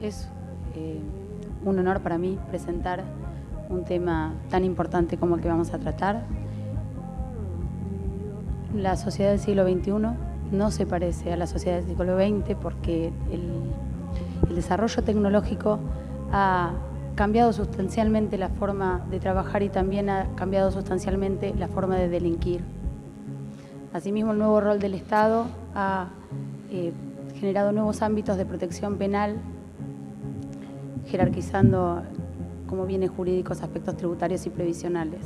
Es un honor para mí presentar un tema tan importante como el que vamos a tratar. La sociedad del siglo XXI no se parece a la sociedad del siglo XX porque el desarrollo tecnológico ha cambiado sustancialmente la forma de trabajar y también ha cambiado sustancialmente la forma de delinquir. Asimismo, el nuevo rol del Estado ha generado nuevos ámbitos de protección penal, jerarquizando como bienes jurídicos aspectos tributarios y previsionales.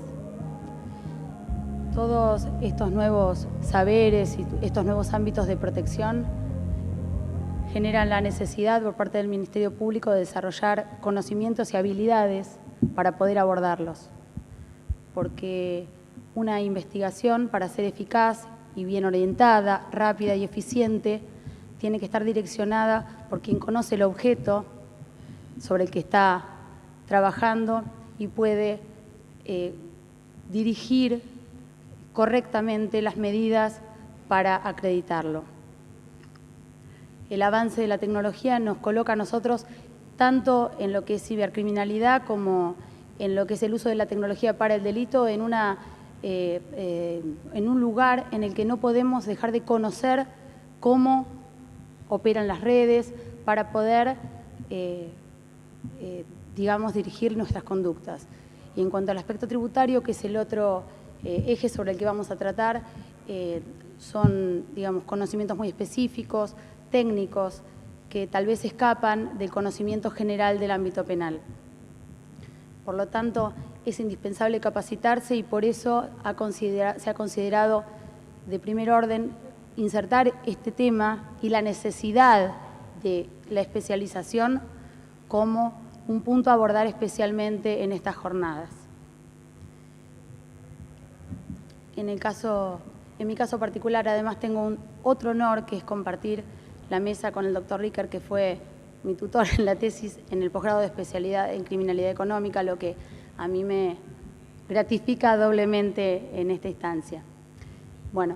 Todos estos nuevos saberes y estos nuevos ámbitos de protección generan la necesidad por parte del Ministerio Público de desarrollar conocimientos y habilidades para poder abordarlos, porque una investigación, para ser eficaz y bien orientada, rápida y eficiente, tiene que estar direccionada por quien conoce el objeto sobre el que está trabajando y puede dirigir correctamente las medidas para acreditarlo. El avance de la tecnología nos coloca a nosotros tanto en lo que es cibercriminalidad como en lo que es el uso de la tecnología para el delito en un lugar en el que no podemos dejar de conocer cómo operan las redes para poder, digamos, dirigir nuestras conductas. Y en cuanto al aspecto tributario, que es el otro eje sobre el que vamos a tratar, son, digamos, conocimientos muy específicos, técnicos, que tal vez escapan del conocimiento general del ámbito penal. Por lo tanto, es indispensable capacitarse y por eso se ha considerado de primer orden insertar este tema y la necesidad de la especialización como un punto a abordar especialmente en estas jornadas. En mi caso particular, además, tengo otro honor, que es compartir la mesa con el doctor Ricker, que fue mi tutor en la tesis en el posgrado de especialidad en criminalidad económica, lo que a mí me gratifica doblemente en esta instancia. Bueno,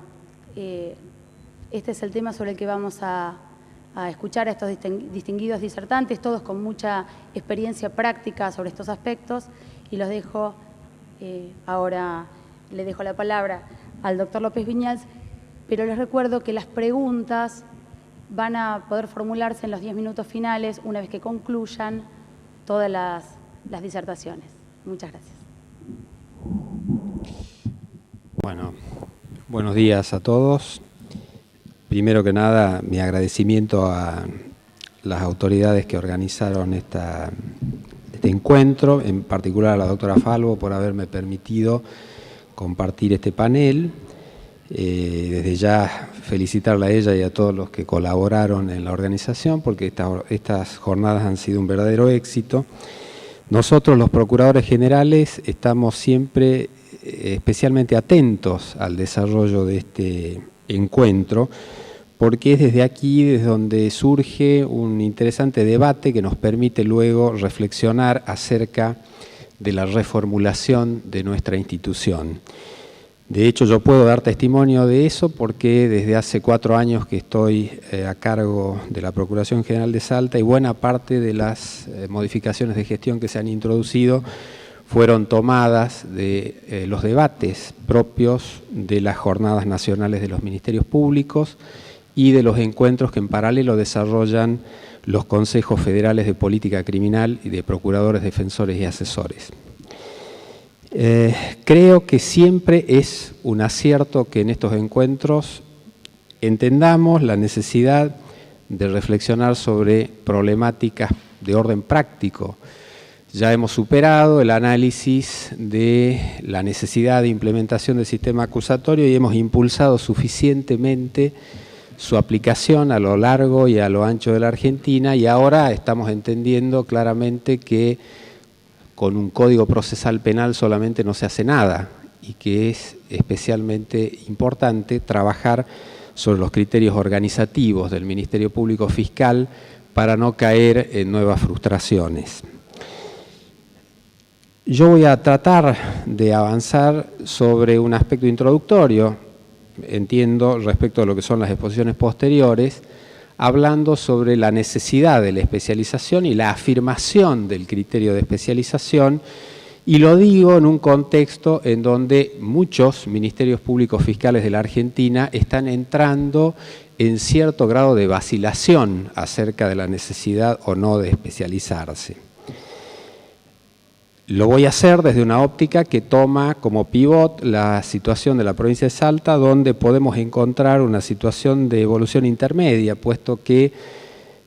este es el tema sobre el que vamos a escuchar a estos distinguidos disertantes, todos con mucha experiencia práctica sobre estos aspectos, y los dejo ahora, le dejo la palabra al doctor López Viñals, pero les recuerdo que las preguntas van a poder formularse en los 10 minutos finales una vez que concluyan todas las disertaciones. Muchas gracias. Bueno, buenos días a todos. Primero que nada, mi agradecimiento a las autoridades que organizaron este encuentro, en particular a la doctora Falvo por haberme permitido compartir este panel. Desde ya felicitarla a ella y a todos los que colaboraron en la organización, porque estas jornadas han sido un verdadero éxito. Nosotros, los procuradores generales, estamos siempre especialmente atentos al desarrollo de este encuentro, porque es desde aquí desde donde surge un interesante debate que nos permite luego reflexionar acerca de la reformulación de nuestra institución. De hecho, yo puedo dar testimonio de eso porque desde hace 4 años que estoy a cargo de la Procuración General de Salta y buena parte de las modificaciones de gestión que se han introducido fueron tomadas de los debates propios de las jornadas nacionales de los ministerios públicos y de los encuentros que en paralelo desarrollan los consejos federales de política criminal y de procuradores, defensores y asesores. Creo que siempre es un acierto que en estos encuentros entendamos la necesidad de reflexionar sobre problemáticas de orden práctico. Ya hemos superado el análisis de la necesidad de implementación del sistema acusatorio y hemos impulsado suficientemente su aplicación a lo largo y a lo ancho de la Argentina, y ahora estamos entendiendo claramente que con un código procesal penal solamente no se hace nada y que es especialmente importante trabajar sobre los criterios organizativos del Ministerio Público Fiscal para no caer en nuevas frustraciones. Yo voy a tratar de avanzar sobre un aspecto introductorio, entiendo, respecto a lo que son las exposiciones posteriores, hablando sobre la necesidad de la especialización y la afirmación del criterio de especialización, y lo digo en un contexto en donde muchos ministerios públicos fiscales de la Argentina están entrando en cierto grado de vacilación acerca de la necesidad o no de especializarse. Lo voy a hacer desde una óptica que toma como pivot la situación de la provincia de Salta, donde podemos encontrar una situación de evolución intermedia, puesto que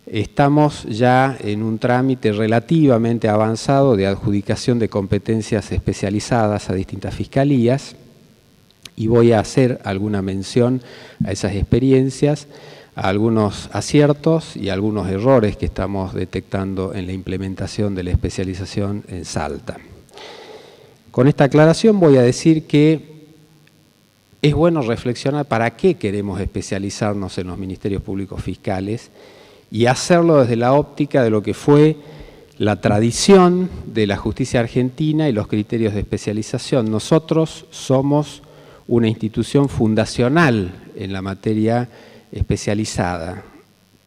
estamos ya en un trámite relativamente avanzado de adjudicación de competencias especializadas a distintas fiscalías, y voy a hacer alguna mención a esas experiencias, a algunos aciertos y a algunos errores que estamos detectando en la implementación de la especialización en Salta. Con esta aclaración voy a decir que es bueno reflexionar para qué queremos especializarnos en los ministerios públicos fiscales y hacerlo desde la óptica de lo que fue la tradición de la justicia argentina y los criterios de especialización. Nosotros somos una institución fundacional en la materia especializada,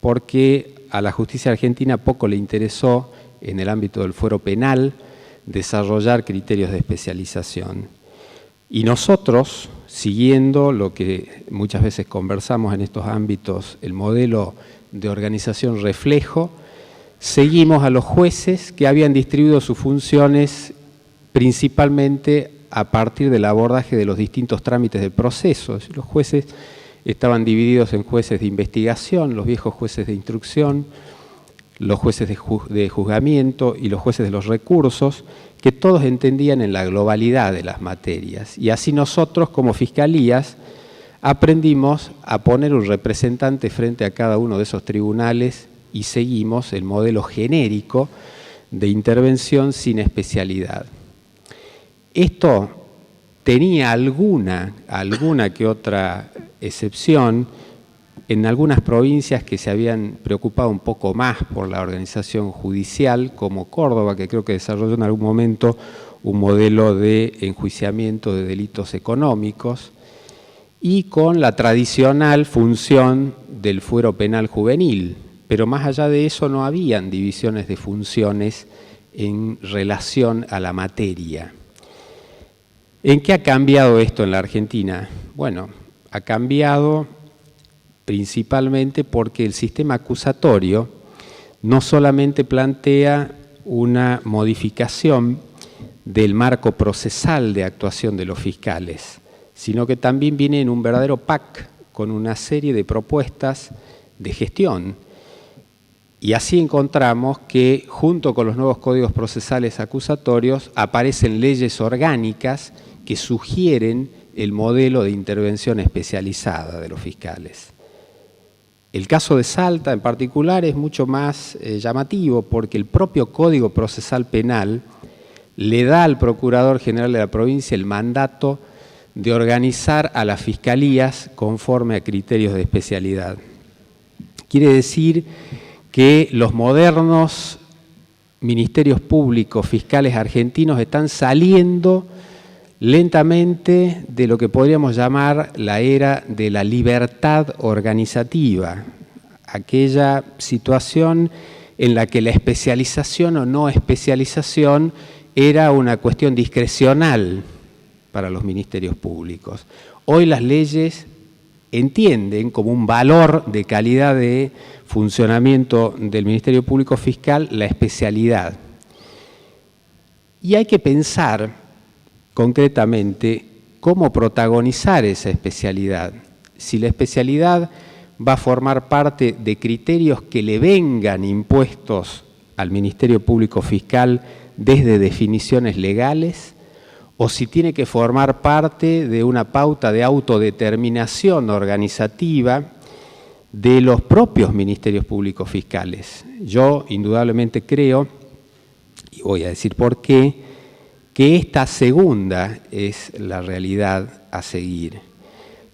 porque a la justicia argentina poco le interesó en el ámbito del fuero penal desarrollar criterios de especialización. Y nosotros, siguiendo lo que muchas veces conversamos en estos ámbitos, el modelo de organización reflejo, seguimos a los jueces que habían distribuido sus funciones principalmente a partir del abordaje de los distintos trámites del proceso. Los jueces estaban divididos en jueces de investigación, los viejos jueces de instrucción, los jueces de juzgamiento y los jueces de los recursos, que todos entendían en la globalidad de las materias. Y así nosotros, como fiscalías, aprendimos a poner un representante frente a cada uno de esos tribunales y seguimos el modelo genérico de intervención sin especialidad. Esto tenía alguna que otra excepción en algunas provincias que se habían preocupado un poco más por la organización judicial, como Córdoba, que creo que desarrolló en algún momento un modelo de enjuiciamiento de delitos económicos, y con la tradicional función del fuero penal juvenil. Pero más allá de eso no habían divisiones de funciones en relación a la materia. ¿En qué ha cambiado esto en la Argentina? Bueno, ha cambiado principalmente porque el sistema acusatorio no solamente plantea una modificación del marco procesal de actuación de los fiscales, sino que también viene en un verdadero pack con una serie de propuestas de gestión. Y así encontramos que junto con los nuevos códigos procesales acusatorios aparecen leyes orgánicas que sugieren el modelo de intervención especializada de los fiscales. El caso de Salta en particular es mucho más llamativo porque el propio Código Procesal Penal le da al Procurador General de la provincia el mandato de organizar a las fiscalías conforme a criterios de especialidad. Quiere decir que los modernos ministerios públicos fiscales argentinos están saliendo lentamente de lo que podríamos llamar la era de la libertad organizativa, aquella situación en la que la especialización o no especialización era una cuestión discrecional para los ministerios públicos. Hoy las leyes entienden como un valor de calidad de funcionamiento del Ministerio Público Fiscal la especialidad. Y hay que pensar concretamente cómo protagonizar esa especialidad. Si la especialidad va a formar parte de criterios que le vengan impuestos al Ministerio Público Fiscal desde definiciones legales, o si tiene que formar parte de una pauta de autodeterminación organizativa de los propios ministerios públicos fiscales. Yo indudablemente creo, y voy a decir por qué, que esta segunda es la realidad a seguir.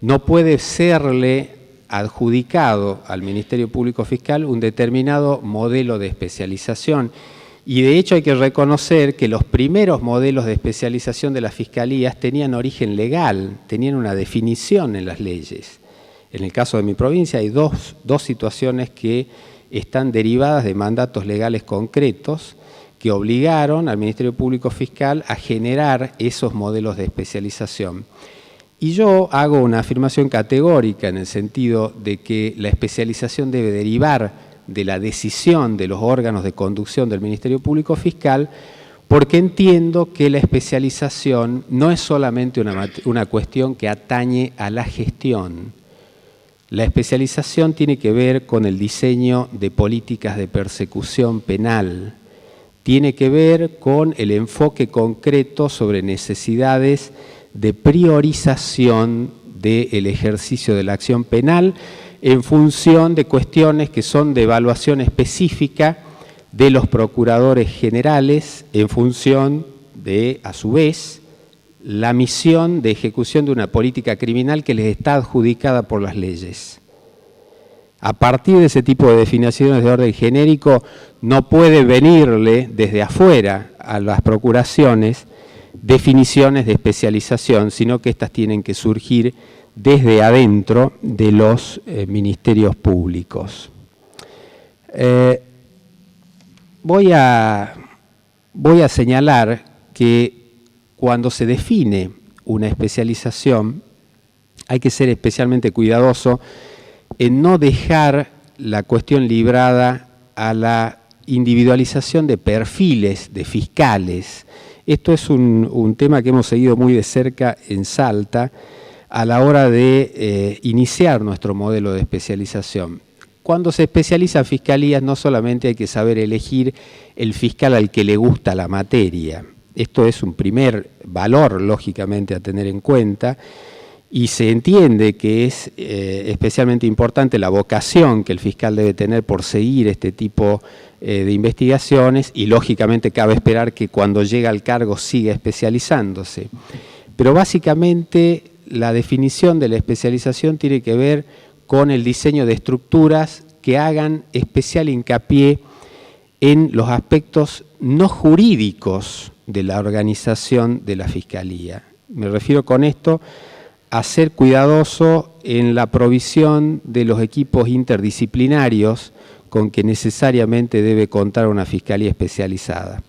No puede serle adjudicado al Ministerio Público Fiscal un determinado modelo de especialización. Y de hecho hay que reconocer que los primeros modelos de especialización de las fiscalías tenían origen legal, tenían una definición en las leyes. En el caso de mi provincia hay dos situaciones que están derivadas de mandatos legales concretos que obligaron al Ministerio Público Fiscal a generar esos modelos de especialización. Y yo hago una afirmación categórica en el sentido de que la especialización debe derivar de la decisión de los órganos de conducción del Ministerio Público Fiscal, porque entiendo que la especialización no es solamente una cuestión que atañe a la gestión. La especialización tiene que ver con el diseño de políticas de persecución penal, tiene que ver con el enfoque concreto sobre necesidades de priorización del ejercicio de la acción penal en función de cuestiones que son de evaluación específica de los procuradores generales en función de, a su vez, la misión de ejecución de una política criminal que les está adjudicada por las leyes. A partir de ese tipo de definiciones de orden genérico, no puede venirle desde afuera a las procuraciones definiciones de especialización, sino que estas tienen que surgir desde adentro de los ministerios públicos. Voy a señalar que cuando se define una especialización hay que ser especialmente cuidadoso en no dejar la cuestión librada a la individualización de perfiles de fiscales. Esto es un tema que hemos seguido muy de cerca en Salta a la hora de iniciar nuestro modelo de especialización. Cuando se especializa en fiscalías no solamente hay que saber elegir el fiscal al que le gusta la materia. Esto es un primer valor, lógicamente, a tener en cuenta, y se entiende que es especialmente importante la vocación que el fiscal debe tener por seguir este tipo de investigaciones, y lógicamente cabe esperar que cuando llega al cargo siga especializándose. Pero básicamente la definición de la especialización tiene que ver con el diseño de estructuras que hagan especial hincapié en los aspectos no jurídicos de la organización de la Fiscalía. Me refiero con esto a ser cuidadoso en la provisión de los equipos interdisciplinarios con que necesariamente debe contar una Fiscalía especializada.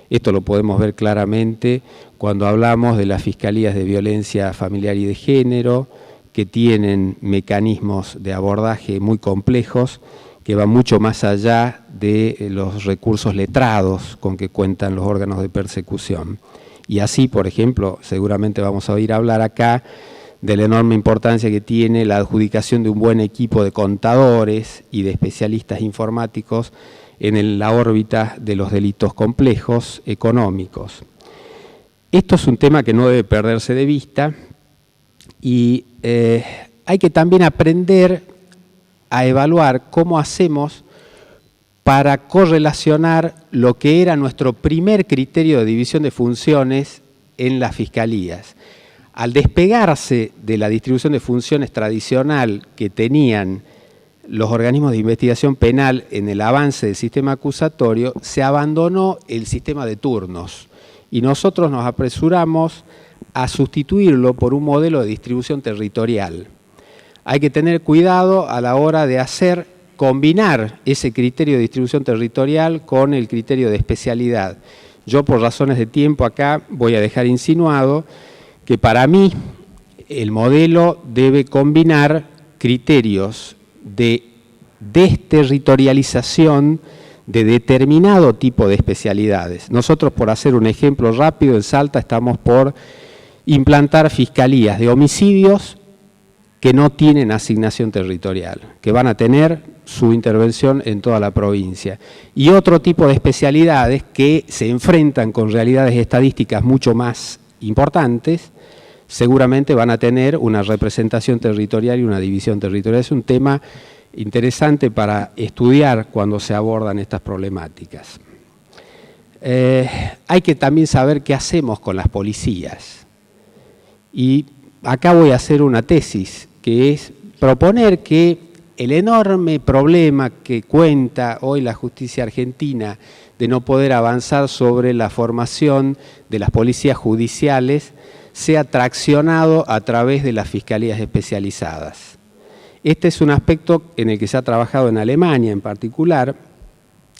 Esto lo podemos ver claramente cuando hablamos de las Fiscalías de Violencia Familiar y de Género, que tienen mecanismos de abordaje muy complejos, que van mucho más allá de los recursos letrados con que cuentan los órganos de persecución. Y así, por ejemplo, seguramente vamos a oír hablar acá de la enorme importancia que tiene la adjudicación de un buen equipo de contadores y de especialistas informáticos en la órbita de los delitos complejos económicos. Esto es un tema que no debe perderse de vista y hay que también aprender a evaluar cómo hacemos para correlacionar lo que era nuestro primer criterio de división de funciones en las fiscalías. Al despegarse de la distribución de funciones tradicional que tenían los organismos de investigación penal en el avance del sistema acusatorio, se abandonó el sistema de turnos y nosotros nos apresuramos a sustituirlo por un modelo de distribución territorial. Hay que tener cuidado a la hora de combinar ese criterio de distribución territorial con el criterio de especialidad. Yo, por razones de tiempo acá, voy a dejar insinuado que para mí el modelo debe combinar criterios de desterritorialización de determinado tipo de especialidades. Nosotros, por hacer un ejemplo rápido, en Salta estamos por implantar fiscalías de homicidios que no tienen asignación territorial, que van a tener su intervención en toda la provincia. Y otro tipo de especialidades que se enfrentan con realidades estadísticas mucho más importantes, seguramente van a tener una representación territorial y una división territorial. Es un tema interesante para estudiar cuando se abordan estas problemáticas. Hay que también saber qué hacemos con las policías. Y acá voy a hacer una tesis, que es proponer que el enorme problema que cuenta hoy la justicia argentina de no poder avanzar sobre la formación de las policías judiciales sea traccionado a través de las fiscalías especializadas. Este es un aspecto en el que se ha trabajado en Alemania en particular,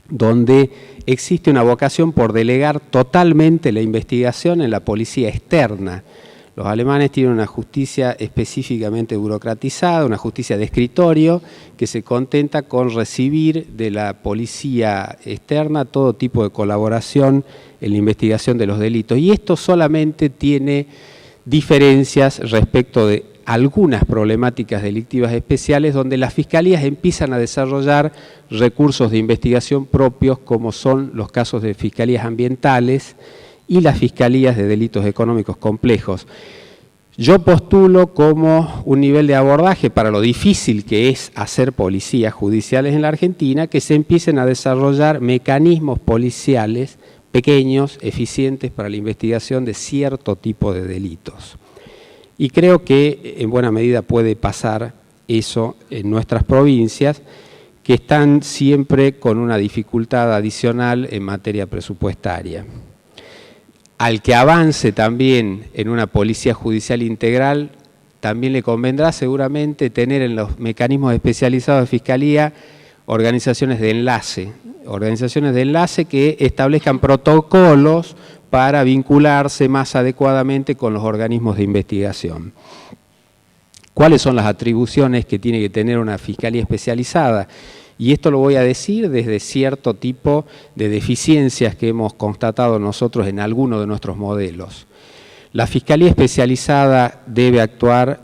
donde existe una vocación por delegar totalmente la investigación en la policía externa. Los alemanes tienen una justicia específicamente burocratizada, una justicia de escritorio, que se contenta con recibir de la policía externa todo tipo de colaboración en la investigación de los delitos. Y esto solamente tiene diferencias respecto de algunas problemáticas delictivas especiales donde las fiscalías empiezan a desarrollar recursos de investigación propios, como son los casos de fiscalías ambientales y las fiscalías de delitos económicos complejos. Yo postulo como un nivel de abordaje para lo difícil que es hacer policías judiciales en la Argentina, que se empiecen a desarrollar mecanismos policiales pequeños, eficientes para la investigación de cierto tipo de delitos. Y creo que en buena medida puede pasar eso en nuestras provincias, que están siempre con una dificultad adicional en materia presupuestaria. Al que avance también en una policía judicial integral, también le convendrá seguramente tener en los mecanismos especializados de fiscalía organizaciones de enlace que establezcan protocolos para vincularse más adecuadamente con los organismos de investigación. ¿Cuáles son las atribuciones que tiene que tener una fiscalía especializada? Y esto lo voy a decir desde cierto tipo de deficiencias que hemos constatado nosotros en alguno de nuestros modelos. La fiscalía especializada debe actuar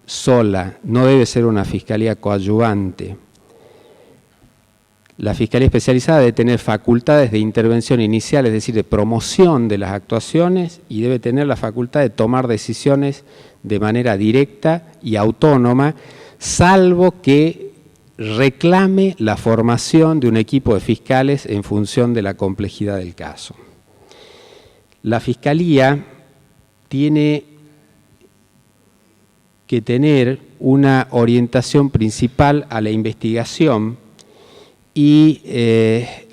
sola, no debe ser una fiscalía coadyuvante. La fiscalía especializada debe tener facultades de intervención inicial, es decir, de promoción de las actuaciones, y debe tener la facultad de tomar decisiones de manera directa y autónoma, salvo que reclame la formación de un equipo de fiscales en función de la complejidad del caso. La Fiscalía tiene que tener una orientación principal a la investigación y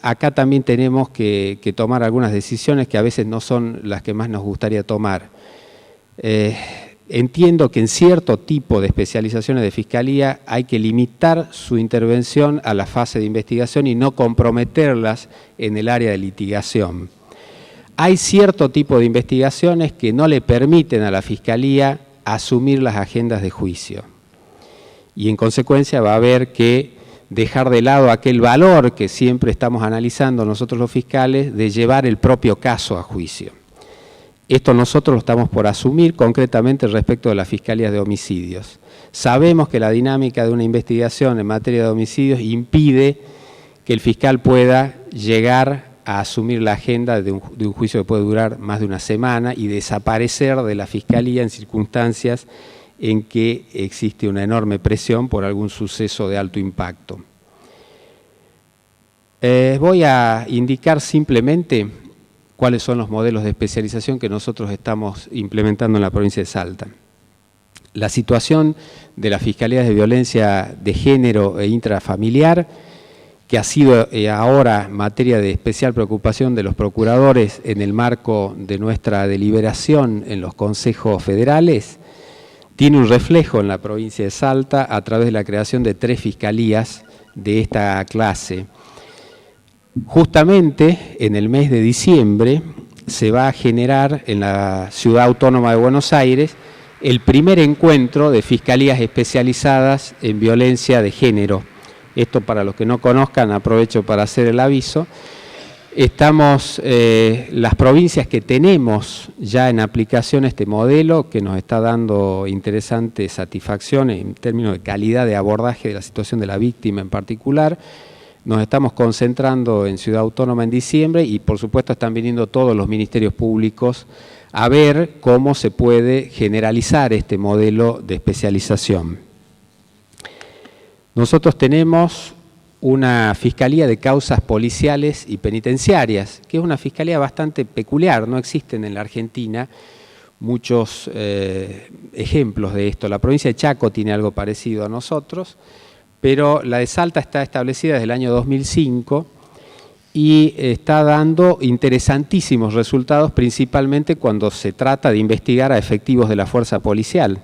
acá también tenemos que tomar algunas decisiones que a veces no son las que más nos gustaría tomar. Entiendo que en cierto tipo de especializaciones de fiscalía hay que limitar su intervención a la fase de investigación y no comprometerlas en el área de litigación. Hay cierto tipo de investigaciones que no le permiten a la fiscalía asumir las agendas de juicio. Y en consecuencia va a haber que dejar de lado aquel valor que siempre estamos analizando nosotros los fiscales de llevar el propio caso a juicio. Esto nosotros lo estamos por asumir concretamente respecto de las fiscalías de homicidios. Sabemos que la dinámica de una investigación en materia de homicidios impide que el fiscal pueda llegar a asumir la agenda de un juicio que puede durar más de una semana y desaparecer de la fiscalía en circunstancias en que existe una enorme presión por algún suceso de alto impacto. Voy a indicar simplemente cuáles son los modelos de especialización que nosotros estamos implementando en la provincia de Salta. La situación de las fiscalías de violencia de género e intrafamiliar, que ha sido ahora materia de especial preocupación de los procuradores en el marco de nuestra deliberación en los consejos federales, tiene un reflejo en la provincia de Salta a través de la creación de 3 fiscalías de esta clase. Justamente en el mes de diciembre se va a generar en la Ciudad Autónoma de Buenos Aires el primer encuentro de fiscalías especializadas en violencia de género. Esto, para los que no conozcan, aprovecho para hacer el aviso. Estamos, las provincias que tenemos ya en aplicación este modelo, que nos está dando interesantes satisfacciones en términos de calidad de abordaje de la situación de la víctima en particular, nos estamos concentrando en Ciudad Autónoma en diciembre y por supuesto están viniendo todos los ministerios públicos a ver cómo se puede generalizar este modelo de especialización. Nosotros tenemos una fiscalía de causas policiales y penitenciarias, que es una fiscalía bastante peculiar, no existen en la Argentina muchos ejemplos de esto. La provincia de Chaco tiene algo parecido a nosotros, pero la de Salta está establecida desde el año 2005 y está dando interesantísimos resultados, principalmente cuando se trata de investigar a efectivos de la fuerza policial,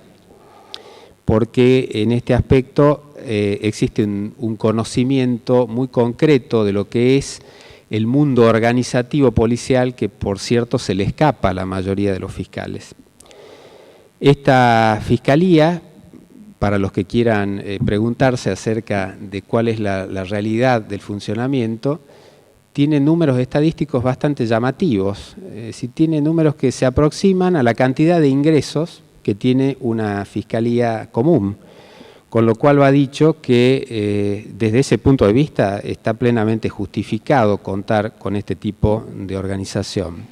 porque en este aspecto existe un conocimiento muy concreto de lo que es el mundo organizativo policial que, por cierto, se le escapa a la mayoría de los fiscales. Esta fiscalía, para los que quieran preguntarse acerca de cuál es la realidad del funcionamiento, tiene números estadísticos bastante llamativos. Tiene números que se aproximan a la cantidad de ingresos que tiene una fiscalía común, con lo cual va dicho que desde ese punto de vista está plenamente justificado contar con este tipo de organización.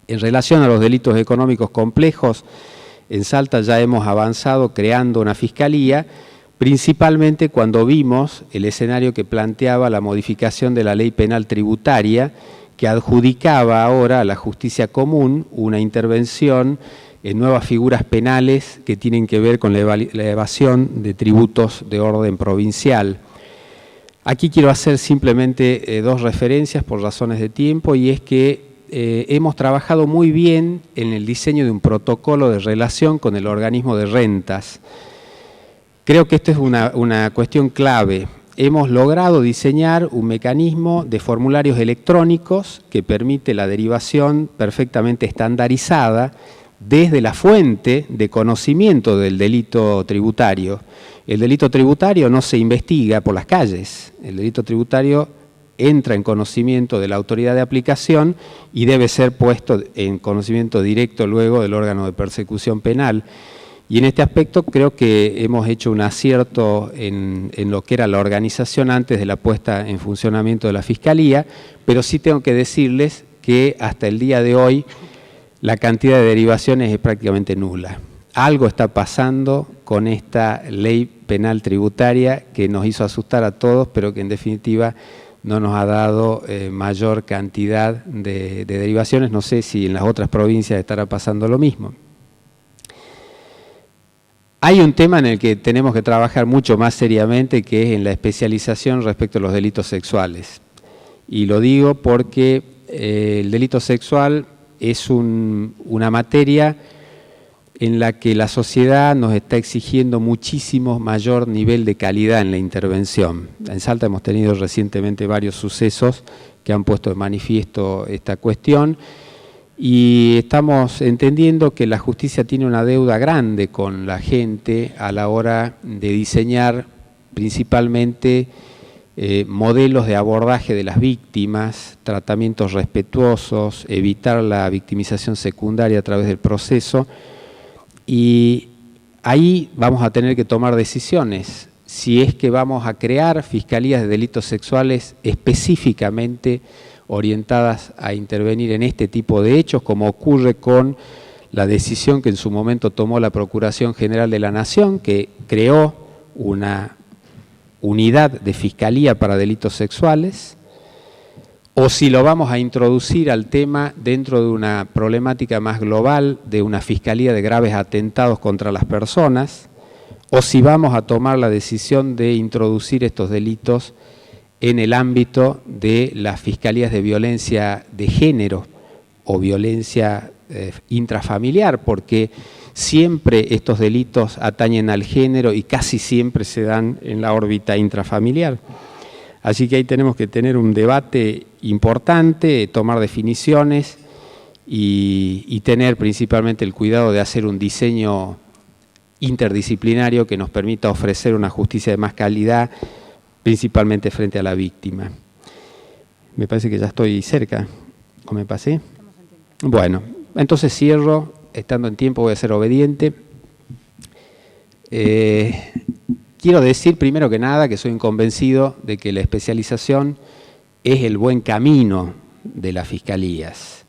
En relación a los delitos económicos complejos, en Salta ya hemos avanzado creando una fiscalía, principalmente cuando vimos el escenario que planteaba la modificación de la ley penal tributaria, que adjudicaba ahora a la justicia común una intervención en nuevas figuras penales que tienen que ver con la evasión de tributos de orden provincial. Aquí quiero hacer simplemente dos referencias por razones de tiempo, y es que hemos trabajado muy bien en el diseño de un protocolo de relación con el organismo de rentas. Creo que esto es una cuestión clave. Hemos logrado diseñar un mecanismo de formularios electrónicos que permite la derivación perfectamente estandarizada desde la fuente de conocimiento del delito tributario. El delito tributario no se investiga por las calles, el delito tributario entra en conocimiento de la autoridad de aplicación y debe ser puesto en conocimiento directo luego del órgano de persecución penal. Y en este aspecto creo que hemos hecho un acierto en lo que era la organización antes de la puesta en funcionamiento de la Fiscalía, pero sí tengo que decirles que hasta el día de hoy la cantidad de derivaciones es prácticamente nula. Algo está pasando con esta ley penal tributaria que nos hizo asustar a todos, pero que en definitiva no nos ha dado mayor cantidad de derivaciones. No sé si en las otras provincias estará pasando lo mismo. Hay un tema en el que tenemos que trabajar mucho más seriamente, que es en la especialización respecto a los delitos sexuales. Y lo digo porque el delito sexual es una materia en la que la sociedad nos está exigiendo muchísimo mayor nivel de calidad en la intervención. En Salta hemos tenido recientemente varios sucesos que han puesto de manifiesto esta cuestión, y estamos entendiendo que la justicia tiene una deuda grande con la gente a la hora de diseñar principalmente modelos de abordaje de las víctimas, tratamientos respetuosos, evitar la victimización secundaria a través del proceso, y ahí vamos a tener que tomar decisiones si es que vamos a crear fiscalías de delitos sexuales específicamente orientadas a intervenir en este tipo de hechos, como ocurre con la decisión que en su momento tomó la Procuración General de la Nación, que creó una unidad de fiscalía para delitos sexuales, o si lo vamos a introducir al tema dentro de una problemática más global de una fiscalía de graves atentados contra las personas, o si vamos a tomar la decisión de introducir estos delitos en el ámbito de las fiscalías de violencia de género o violencia intrafamiliar, porque siempre estos delitos atañen al género y casi siempre se dan en la órbita intrafamiliar. Así que ahí tenemos que tener un debate importante, tomar definiciones y tener principalmente el cuidado de hacer un diseño interdisciplinario que nos permita ofrecer una justicia de más calidad, principalmente frente a la víctima. Me parece que ya estoy cerca. ¿O me pasé? Bueno, entonces cierro. Estando en tiempo voy a ser obediente. Quiero decir primero que nada que soy un convencido de que la especialización es el buen camino de las fiscalías,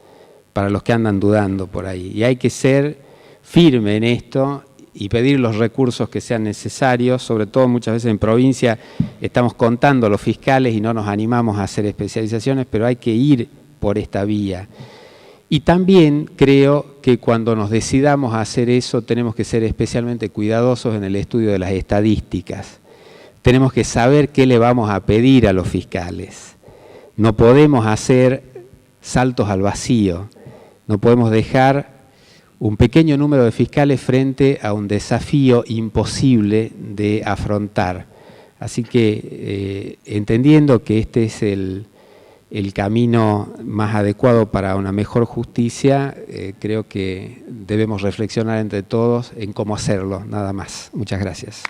para los que andan dudando por ahí. Y hay que ser firme en esto y pedir los recursos que sean necesarios, sobre todo muchas veces en provincia estamos contando los fiscales y no nos animamos a hacer especializaciones, pero hay que ir por esta vía. Y también creo que cuando nos decidamos a hacer eso tenemos que ser especialmente cuidadosos en el estudio de las estadísticas. Tenemos que saber qué le vamos a pedir a los fiscales. No podemos hacer saltos al vacío, no podemos dejar un pequeño número de fiscales frente a un desafío imposible de afrontar. Así que, entendiendo que este es el camino más adecuado para una mejor justicia, creo que debemos reflexionar entre todos en cómo hacerlo, nada más. Muchas gracias.